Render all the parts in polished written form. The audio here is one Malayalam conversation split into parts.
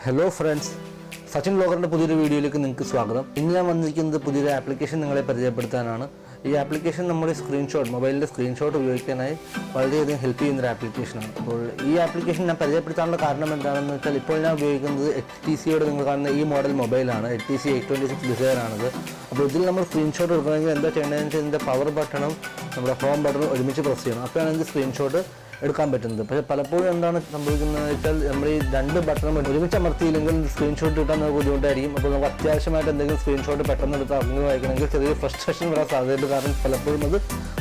ഹലോ ഫ്രണ്ട്സ്, സച്ചിൻ വ്ലോഗറിൻ്റെ പുതിയൊരു വീഡിയോയിലേക്ക് നിങ്ങൾക്ക് സ്വാഗതം. ഇന്ന് ഞാൻ വന്നിരിക്കുന്നത് പുതിയൊരു ആപ്ലിക്കേഷൻ നിങ്ങളെ പരിചയപ്പെടുത്താനാണ്. ഈ ആപ്ലിക്കേഷൻ നമ്മുടെ മൊബൈലിൻ്റെ സ്ക്രീൻഷോട്ട് ഉപയോഗിക്കാനായി വളരെയധികം ഹെൽപ്പ് ചെയ്യുന്നൊരു ആപ്ലിക്കേഷനാണ്. അപ്പോൾ ഈ ആപ്ലിക്കേഷൻ ഞാൻ പരിചയപ്പെടുത്താനുള്ള കാരണം എന്താണെന്ന് വെച്ചാൽ, ഇപ്പോൾ ഞാൻ ഉപയോഗിക്കുന്നത് HTCയോട് നിങ്ങൾ കാണുന്ന ഈ മോഡൽ മൊബൈലാണ്. HTC 826 Desire ആണത്. അപ്പോൾ ഇതിൽ നമ്മൾ സ്ക്രീൻഷോട്ട് എടുക്കണമെങ്കിൽ എന്താ ചെയ്യേണ്ടതെന്ന് വെച്ചാൽ, ഇതിൻ്റെ പവർ ബട്ടണും നമ്മുടെ ഹോം ബട്ടണും ഒരുമിച്ച് പ്രസ് ചെയ്യണം. അപ്പോഴാണ് ഇതിൻ്റെ സ്ക്രീൻഷോട്ട് എടുക്കാൻ പറ്റുന്നത്. പക്ഷേ പലപ്പോഴും എന്താണ് സംഭവിക്കുന്നത് വെച്ചാൽ, നമ്മൾ ഈ രണ്ട് ബട്ടണും ഒരുമിച്ച് അമർത്തിയില്ലെങ്കിൽ സ്ക്രീൻഷോട്ട് കിട്ടാൻ നമുക്ക് ബുദ്ധിമുട്ടായിരിക്കും. അപ്പോൾ നമുക്ക് അത്യാവശ്യമായിട്ട് എന്തെങ്കിലും സ്ക്രീൻഷോട്ട് പെട്ടെന്ന് എടുത്ത് അങ്ങനെ വായിക്കണമെങ്കിൽ ചെറിയൊരു ഫ്രസ്ട്രേഷൻ വരാൻ സാധ്യതയുണ്ട്. കാരണം പലപ്പോഴും അത്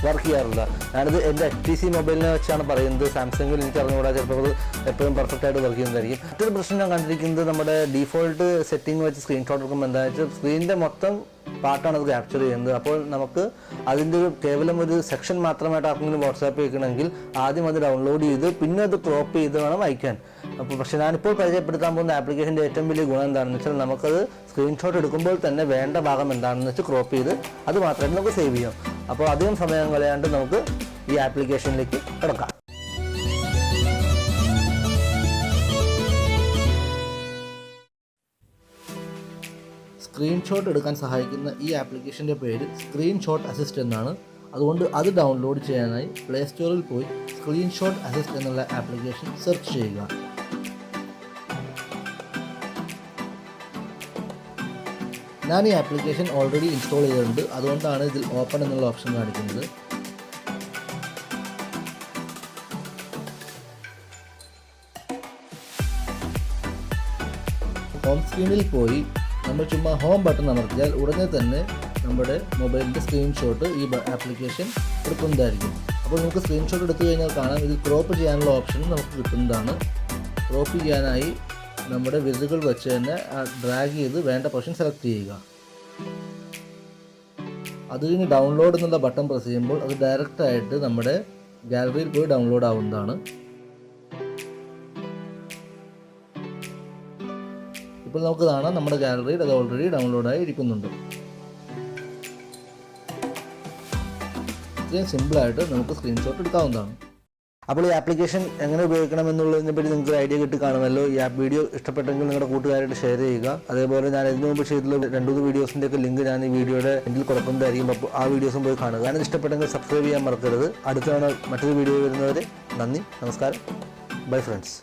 വർക്ക് ചെയ്യാറില്ല. ഞാനിത് എൻ്റെ HTC മൊബൈലിനെ വെച്ചാണ് പറയുന്നത്. സാംസങ്ങിൽ എനിക്ക് അറിഞ്ഞുകൂടാ, ചിലപ്പോൾ അത് എപ്പോഴും പെർഫെക്റ്റ് ആയിട്ട് വർക്ക് ചെയ്യുന്നതായിരിക്കും. മറ്റൊരു പ്രശ്നം ഞാൻ കണ്ടിരിക്കുന്നത്, നമ്മുടെ ഡീഫോൾട്ട് സെറ്റിംഗ് വെച്ച് സ്ക്രീൻഷോട്ട് എടുക്കുമ്പോൾ എന്താ വെച്ചാൽ, സ്ക്രീനിൻ്റെ മൊത്തം പാർട്ടാണ് അത് ക്യാപ്ചർ ചെയ്യുന്നത്. അപ്പോൾ നമുക്ക് അതിൻ്റെ കേവലം ഒരു സെക്ഷൻ മാത്രമായിട്ട് ആർക്കെങ്കിലും വാട്സാപ്പ് വയ്ക്കണമെങ്കിൽ ആദ്യം അത് ഡൗൺലോഡ് ചെയ്ത് പിന്നെ അത് ക്രോപ്പ് ചെയ്ത് വേണം അയക്കാൻ. അപ്പോൾ പക്ഷേ ഞാനിപ്പോൾ പരിചയപ്പെടുത്താൻ പോകുന്ന ആപ്ലിക്കേഷൻ്റെ ഏറ്റവും വലിയ ഗുണം എന്താണെന്ന് വെച്ചാൽ, നമുക്കത് സ്ക്രീൻഷോട്ട് എടുക്കുമ്പോൾ തന്നെ വേണ്ട ഭാഗം എന്താണെന്ന് വെച്ച് ക്രോപ്പ് ചെയ്ത് അത് മാത്രമായിട്ട് നമുക്ക് സേവ് ചെയ്യാം. അപ്പോൾ അധികം സമയം കളയാണ്ട് നമുക്ക് ഈ ആപ്ലിക്കേഷനിലേക്ക് കിടക്കാം. സ്ക്രീൻഷോട്ട് എടുക്കാൻ സഹായിക്കുന്ന ഈ ആപ്ലിക്കേഷൻ്റെ പേര് സ്ക്രീൻഷോട്ട് അസിസ്റ്റ് എന്നാണ്. അതുകൊണ്ട് അത് ഡൗൺലോഡ് ചെയ്യാനായി പ്ലേ സ്റ്റോറിൽ പോയി സ്ക്രീൻഷോട്ട് അസിസ്റ്റ് എന്നുള്ള ആപ്ലിക്കേഷൻ സെർച്ച് ചെയ്യുക. ഞാൻ ഈ ആപ്ലിക്കേഷൻ ഓൾറെഡി ഇൻസ്റ്റാൾ ചെയ്തിട്ടുണ്ട്. അതുകൊണ്ടാണ് ഇതിൽ ഓപ്പൺ എന്നുള്ള ഓപ്ഷൻ കാണിക്കുന്നത്. ഹോം സ്ക്രീനിൽ പോയി നമ്മൾ ചുമ്മാ ഹോം ബട്ടൺ അമർത്തിയാൽ ഉടനെ തന്നെ നമ്മുടെ മൊബൈലിൻ്റെ സ്ക്രീൻഷോട്ട് ഈ ആപ്ലിക്കേഷൻ എടുക്കുന്നതായിരിക്കും. അപ്പോൾ നമുക്ക് സ്ക്രീൻഷോട്ട് എടുത്തു കഴിഞ്ഞാൽ കാണാം, ഇതിൽ ക്രോപ്പ് ചെയ്യാനുള്ള ഓപ്ഷനും നമുക്ക് കിട്ടുന്നതാണ്. ക്രോപ്പ് ചെയ്യാനായി നമ്മുടെ വിരലുകൾ വെച്ച് തന്നെ ഡ്രാഗ് ചെയ്ത് വേണ്ട പോർഷൻ സെലക്ട് ചെയ്യുക. അത് കഴിഞ്ഞ് ഡൗൺലോഡ് എന്നുള്ള ബട്ടൺ പ്രസ് ചെയ്യുമ്പോൾ അത് ഡയറക്റ്റായിട്ട് നമ്മുടെ ഗാലറിയിൽ പോയി ഡൗൺലോഡ് ആവുന്നതാണ്. ഇപ്പോൾ നമുക്ക് കാണാം, നമ്മുടെ ഗാലറിയിൽ അത് ഓൾറെഡി ഡൗൺലോഡായി ഇരിക്കുന്നുണ്ട്. ഇത്രയും സിമ്പിളായിട്ട് നമുക്ക് സ്ക്രീൻഷോട്ട് എടുക്കാവുന്നതാണ്. അപ്പോൾ ഈ ആപ്ലിക്കേഷൻ എങ്ങനെ ഉപയോഗിക്കണം എന്നുള്ളതിനെ പറ്റി നിങ്ങൾക്ക് ഒരു ഐഡിയ കിട്ടി കാണുമല്ലോ. ഈ വീഡിയോ ഇഷ്ടപ്പെട്ടെങ്കിൽ നിങ്ങളുടെ കൂട്ടുകാരായിട്ട് ഷെയർ ചെയ്യുക. അതേപോലെ ഞാൻ ഇതിനു മുമ്പ് ചെയ്തിട്ടുള്ള 2-3 വീഡിയോസിൻ്റെയൊക്കെ ലിങ്ക് ഞാൻ ഈ വീഡിയോയുടെ എൻഡിൽ കൊടുക്കുന്നതായിരിക്കും. അപ്പോൾ ആ വീഡിയോസും പോയി കാണുക. ഞാനത് ഇഷ്ടപ്പെട്ടെങ്കിൽ സബ്സ്ക്രൈബ് ചെയ്യാൻ മറക്കരുത്. അടുത്ത തവണ മറ്റൊരു വീഡിയോ വരുന്നവരെ നന്ദി, നമസ്കാരം, ബൈ ഫ്രണ്ട്സ്.